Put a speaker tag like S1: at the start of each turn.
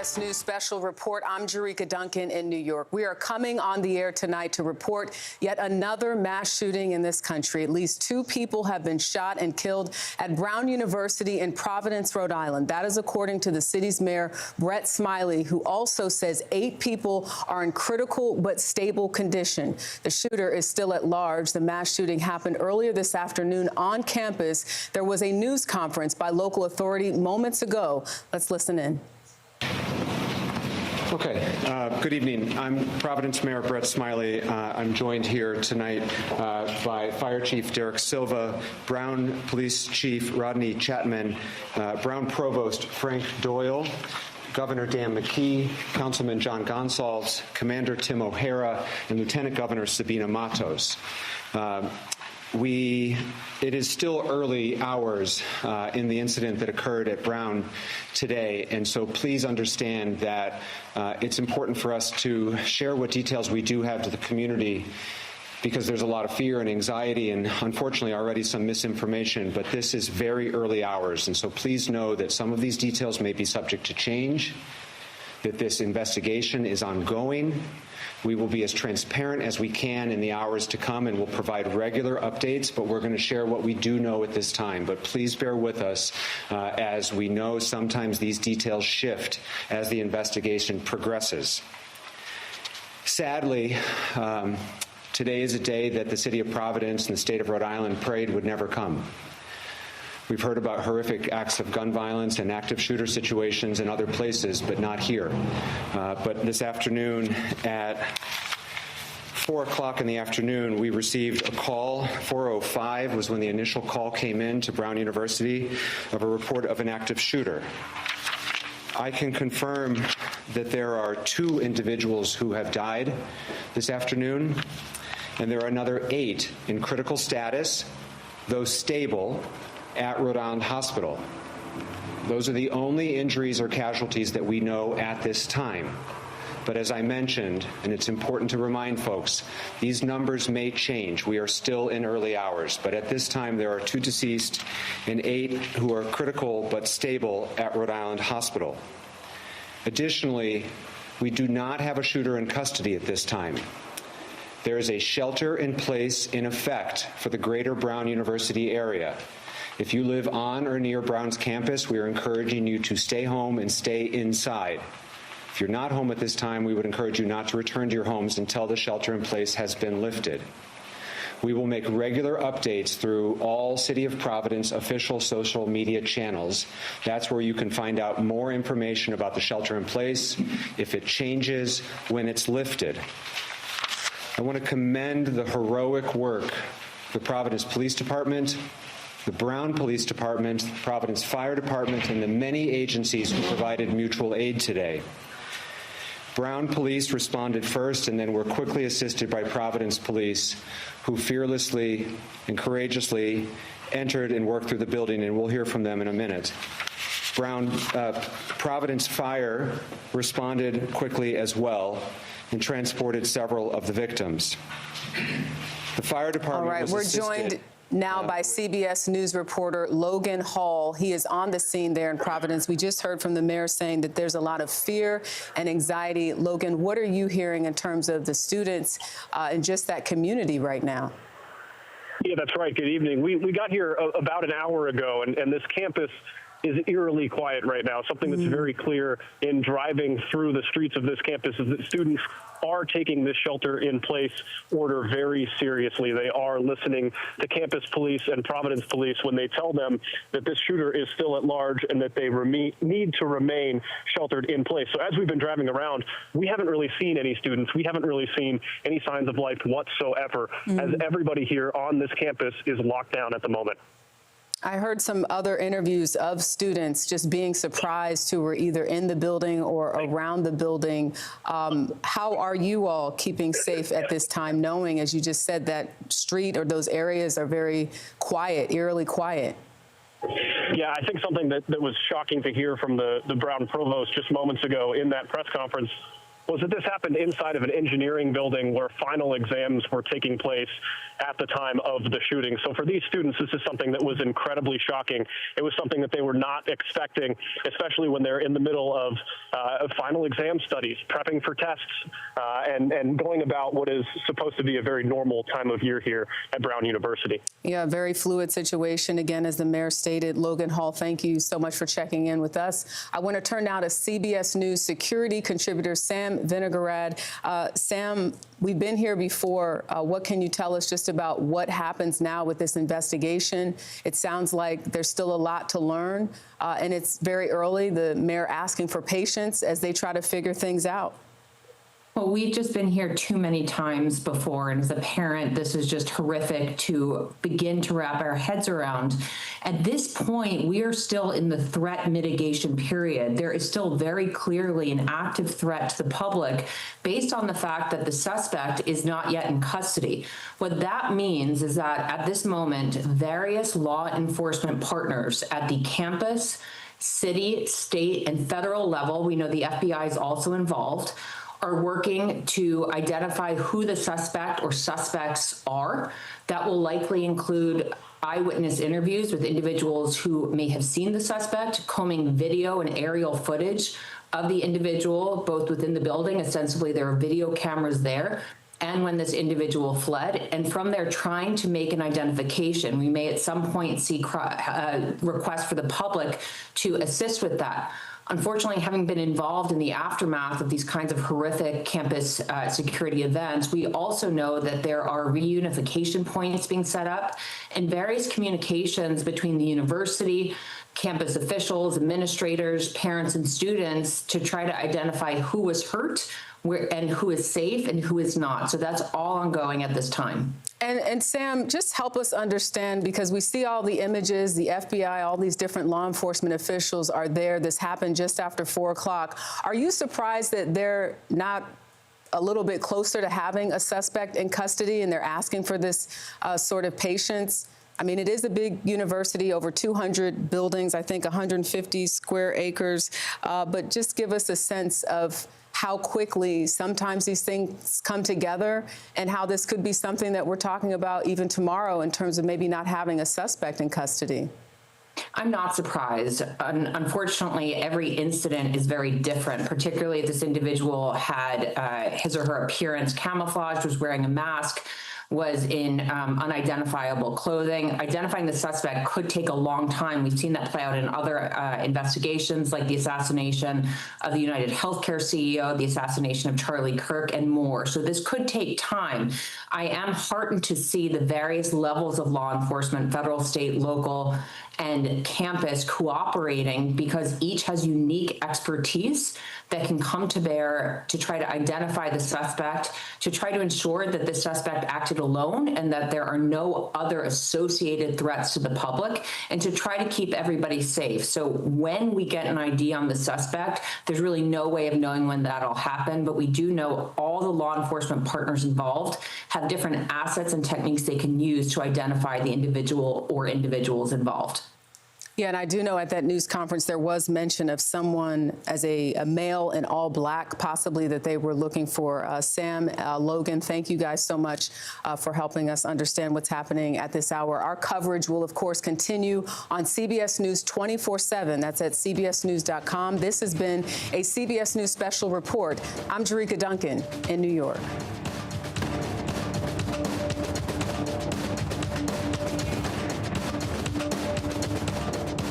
S1: CBS News special report. I'm Jericka Duncan in New York. We are coming on the air tonight to report yet another mass shooting in this country. At least 2 people have been shot and killed at Brown University in Providence, Rhode Island. That is according to the city's mayor, Brett Smiley, who also says 8 people are in critical but stable condition. The shooter is still at large. The mass shooting happened earlier this afternoon on campus. There was a news conference by local authority moments ago. Let's listen in.
S2: Okay. Good evening. I'm Providence Mayor Brett Smiley. I'm joined here tonight by Fire Chief Derek Silva, Brown Police Chief Rodney Chapman, Brown Provost Frank Doyle, Governor Dan McKee, Councilman John Gonsalves, Commander Tim O'Hara, and Lieutenant Governor Sabina Matos. It is still early hours in the incident that occurred at Brown today, and so please understand that it's important for us to share what details we do have to the community, because there's a lot of fear and anxiety and unfortunately already some misinformation, but this is very early hours, and so please know that some of these details may be subject to change, that this investigation is ongoing. We will be as transparent as we can in the hours to come, and we'll provide regular updates, but we're going to share what we do know at this time. But please bear with us as we know sometimes these details shift as the investigation progresses. Sadly, today is a day that the city of Providence and the state of Rhode Island prayed would never come. We've heard about horrific acts of gun violence and active shooter situations in other places, but not here. But this afternoon at 4 o'clock in the afternoon, we received a call. 4:05 was when the initial call came in to Brown University of a report of an active shooter. I can confirm that there are 2 individuals who have died this afternoon, and there are another 8 in critical status, though stable, at Rhode Island Hospital. Those are the only injuries or casualties that we know at this time. But as I mentioned, and it's important to remind folks, these numbers may change. We are still in early hours, but at this time there are 2 deceased and 8 who are critical but stable at Rhode Island Hospital. Additionally, we do not have a shooter in custody at this time. There is a shelter in place in effect for the greater Brown University area. If you live on or near Brown's campus, we are encouraging you to stay home and stay inside. If you're not home at this time, we would encourage you not to return to your homes until the shelter in place has been lifted. We will make regular updates through all City of Providence official social media channels. That's where you can find out more information about the shelter in place, if it changes, when it's lifted. I want to commend the heroic work of the Providence Police Department, the Brown Police Department, the Providence Fire Department, and the many agencies who provided mutual aid today. Brown Police responded first and then were quickly assisted by Providence Police, who fearlessly and courageously entered and worked through the building, and we'll hear from them in a minute. Providence Fire responded quickly as well and transported several of the victims. The fire department was assisted.
S1: All right, we're joined now by CBS News reporter Logan Hall. He is on the scene there in Providence. We just heard from the mayor saying that there's a lot of fear and anxiety. Logan, what are you hearing in terms of the students and just that community right now?
S3: Yeah, that's right. Good evening. We got here about an hour ago, and this campus is eerily quiet right now. Something that's very clear in driving through the streets of this campus is that students are taking this shelter-in-place order very seriously. They are listening to campus police and Providence police when they tell them that this shooter is still at large and that they need to remain sheltered in place. So as we've been driving around, we haven't really seen any students. We haven't really seen any signs of life whatsoever, as everybody here on this campus is locked down at the moment.
S1: I heard some other interviews of students just being surprised who were either in the building or around the building. How are you all keeping safe at this time, knowing, as you just said, that street or those areas are very quiet, eerily quiet?
S3: Yeah, I think something that was shocking to hear from the Brown Provost just moments ago in that press conference was that this happened inside of an engineering building where final exams were taking place at the time of the shooting. So for these students, this is something that was incredibly shocking. It was something that they were not expecting, especially when they're in the middle of final exam studies, prepping for tests, and going about what is supposed to be a very normal time of year here at Brown University.
S1: Yeah, very fluid situation. Again, as the mayor stated, Logan Hall, thank you so much for checking in with us. I want to turn now to CBS News security contributor Sam Vinogradov. Sam, we've been here before. What can you tell us just about what happens now with this investigation? It sounds like there's still a lot to learn, and it's very early. The mayor asking for patience as they try to figure things out.
S4: Well, we've just been here too many times before, and as a parent, this is just horrific to begin to wrap our heads around. At this point, we are still in the threat mitigation period. There is still very clearly an active threat to the public based on the fact that the suspect is not yet in custody. What that means is that at this moment, various law enforcement partners at the campus, city, state, and federal level, we know the FBI is also involved, are working to identify who the suspect or suspects are. That will likely include eyewitness interviews with individuals who may have seen the suspect, combing video and aerial footage of the individual, both within the building. Ostensibly, there are video cameras there, and when this individual fled, and from there trying to make an identification. We may at some point see requests for the public to assist with that. Unfortunately, having been involved in the aftermath of these kinds of horrific campus security events, we also know that there are reunification points being set up and various communications between the university, campus officials, administrators, parents, and students to try to identify who was hurt and who is safe and who is not. So that's all ongoing at this time.
S1: And Sam, just help us understand, because we see all the images, the FBI, all these different law enforcement officials are there. This happened just after 4 o'clock. Are you surprised that they're not a little bit closer to having a suspect in custody and they're asking for this sort of patience? I mean, it is a big university, over 200 buildings, I think 150 square acres. But just give us a sense of how quickly sometimes these things come together and how this could be something that we're talking about even tomorrow in terms of maybe not having a suspect in custody.
S4: I'm not surprised. Unfortunately, every incident is very different, particularly if this individual had his or her appearance camouflaged, was wearing a mask, was in unidentifiable clothing. Identifying the suspect could take a long time. We've seen that play out in other investigations, like the assassination of the United Healthcare CEO, the assassination of Charlie Kirk, and more. So this could take time. I am heartened to see the various levels of law enforcement, federal, state, local, and campus cooperating, because each has unique expertise that can come to bear to try to identify the suspect, to try to ensure that the suspect acted alone and that there are no other associated threats to the public, and to try to keep everybody safe. So when we get an ID on the suspect, there's really no way of knowing when that'll happen, but we do know all the law enforcement partners involved have different assets and techniques they can use to identify the individual or individuals involved.
S1: Yeah, and I do know at that news conference there was mention of someone as a male in all black, possibly that they were looking for. Sam, Logan, thank you guys so much for helping us understand what's happening at this hour. Our coverage will, of course, continue on CBS News 24/7. That's at cbsnews.com. This has been a CBS News special report. I'm Jericka Duncan in New York.